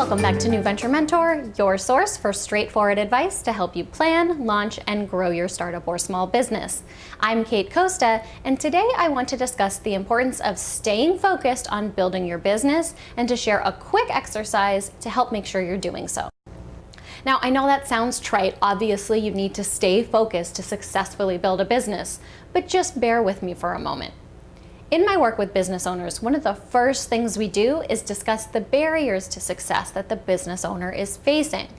Welcome back to New Venture Mentor, your source for straightforward advice to help you plan, launch, and grow your startup or small business. I'm Kate Costa, and today I want to discuss the importance of staying focused on building your business and to share a quick exercise to help make sure you're doing so. Now, I know that sounds trite. Obviously, you need to stay focused to successfully build a business, but just bear with me for a moment. In my work with business owners, one of the first things we do is discuss the barriers to success that the business owner is facing.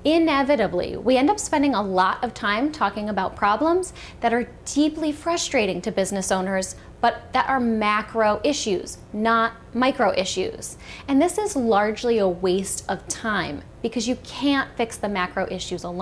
Inevitably, we end up spending a lot of time talking about problems that are deeply frustrating to business owners, but that are macro issues, not micro issues. And this is largely a waste of time because you can't fix the macro issues alone.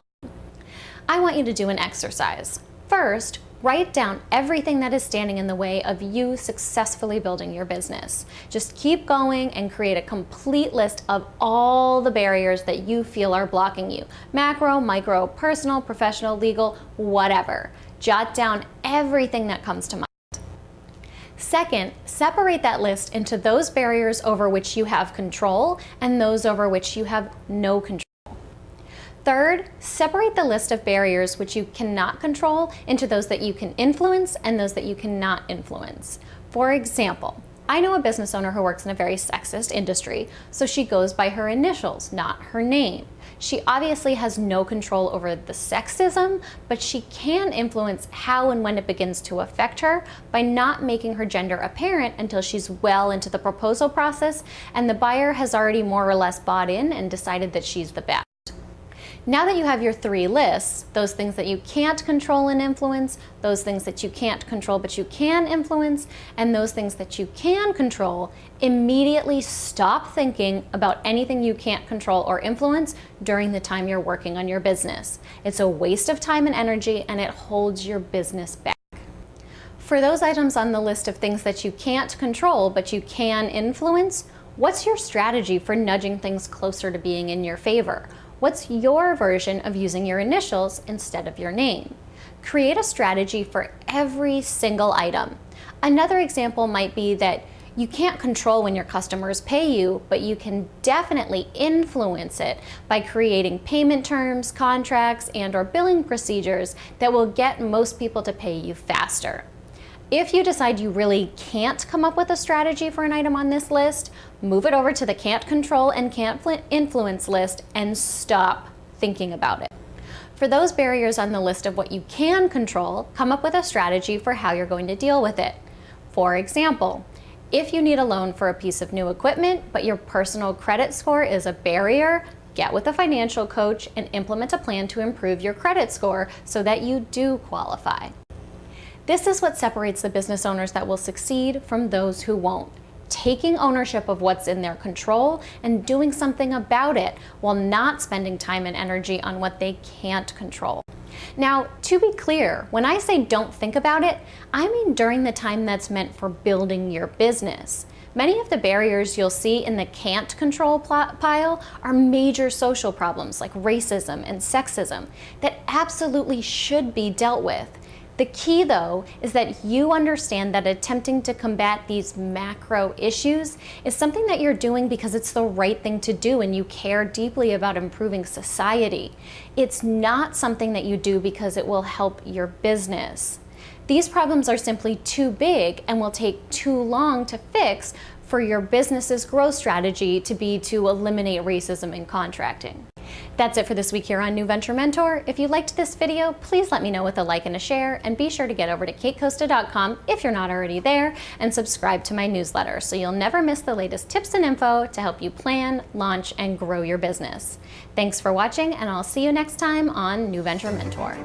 I want you to do an exercise. First, write down everything that is standing in the way of you successfully building your business. Just keep going and create a complete list of all the barriers that you feel are blocking you. Macro, micro, personal, professional, legal, whatever. Jot down everything that comes to mind. Second, separate that list into those barriers over which you have control and those over which you have no control. Third, separate the list of barriers which you cannot control into those that you can influence and those that you cannot influence. For example, I know a business owner who works in a very sexist industry, so she goes by her initials, not her name. She obviously has no control over the sexism, but she can influence how and when it begins to affect her by not making her gender apparent until she's well into the proposal process and the buyer has already more or less bought in and decided that she's the best. Now that you have your three lists, those things that you can't control and influence, those things that you can't control but you can influence, and those things that you can control, immediately stop thinking about anything you can't control or influence during the time you're working on your business. It's a waste of time and energy, and it holds your business back. For those items on the list of things that you can't control but you can influence, what's your strategy for nudging things closer to being in your favor? What's your version of using your initials instead of your name? Create a strategy for every single item. Another example might be that you can't control when your customers pay you, but you can definitely influence it by creating payment terms, contracts, and/or billing procedures that will get most people to pay you faster. If you decide you really can't come up with a strategy for an item on this list, move it over to the can't control and can't influence list and stop thinking about it. For those barriers on the list of what you can control, come up with a strategy for how you're going to deal with it. For example, if you need a loan for a piece of new equipment, but your personal credit score is a barrier, get with a financial coach and implement a plan to improve your credit score so that you do qualify. This is what separates the business owners that will succeed from those who won't. Taking ownership of what's in their control and doing something about it while not spending time and energy on what they can't control. Now, to be clear, when I say don't think about it, I mean during the time that's meant for building your business. Many of the barriers you'll see in the can't control pile are major social problems like racism and sexism that absolutely should be dealt with. The key, though, is that you understand that attempting to combat these macro issues is something that you're doing because it's the right thing to do and you care deeply about improving society. It's not something that you do because it will help your business. These problems are simply too big and will take too long to fix for your business's growth strategy to be to eliminate racism in contracting. That's it for this week here on New Venture Mentor. If you liked this video, please let me know with a like and a share, and be sure to get over to katecosta.com if you're not already there, and subscribe to my newsletter so you'll never miss the latest tips and info to help you plan, launch, and grow your business. Thanks for watching, and I'll see you next time on New Venture Mentor.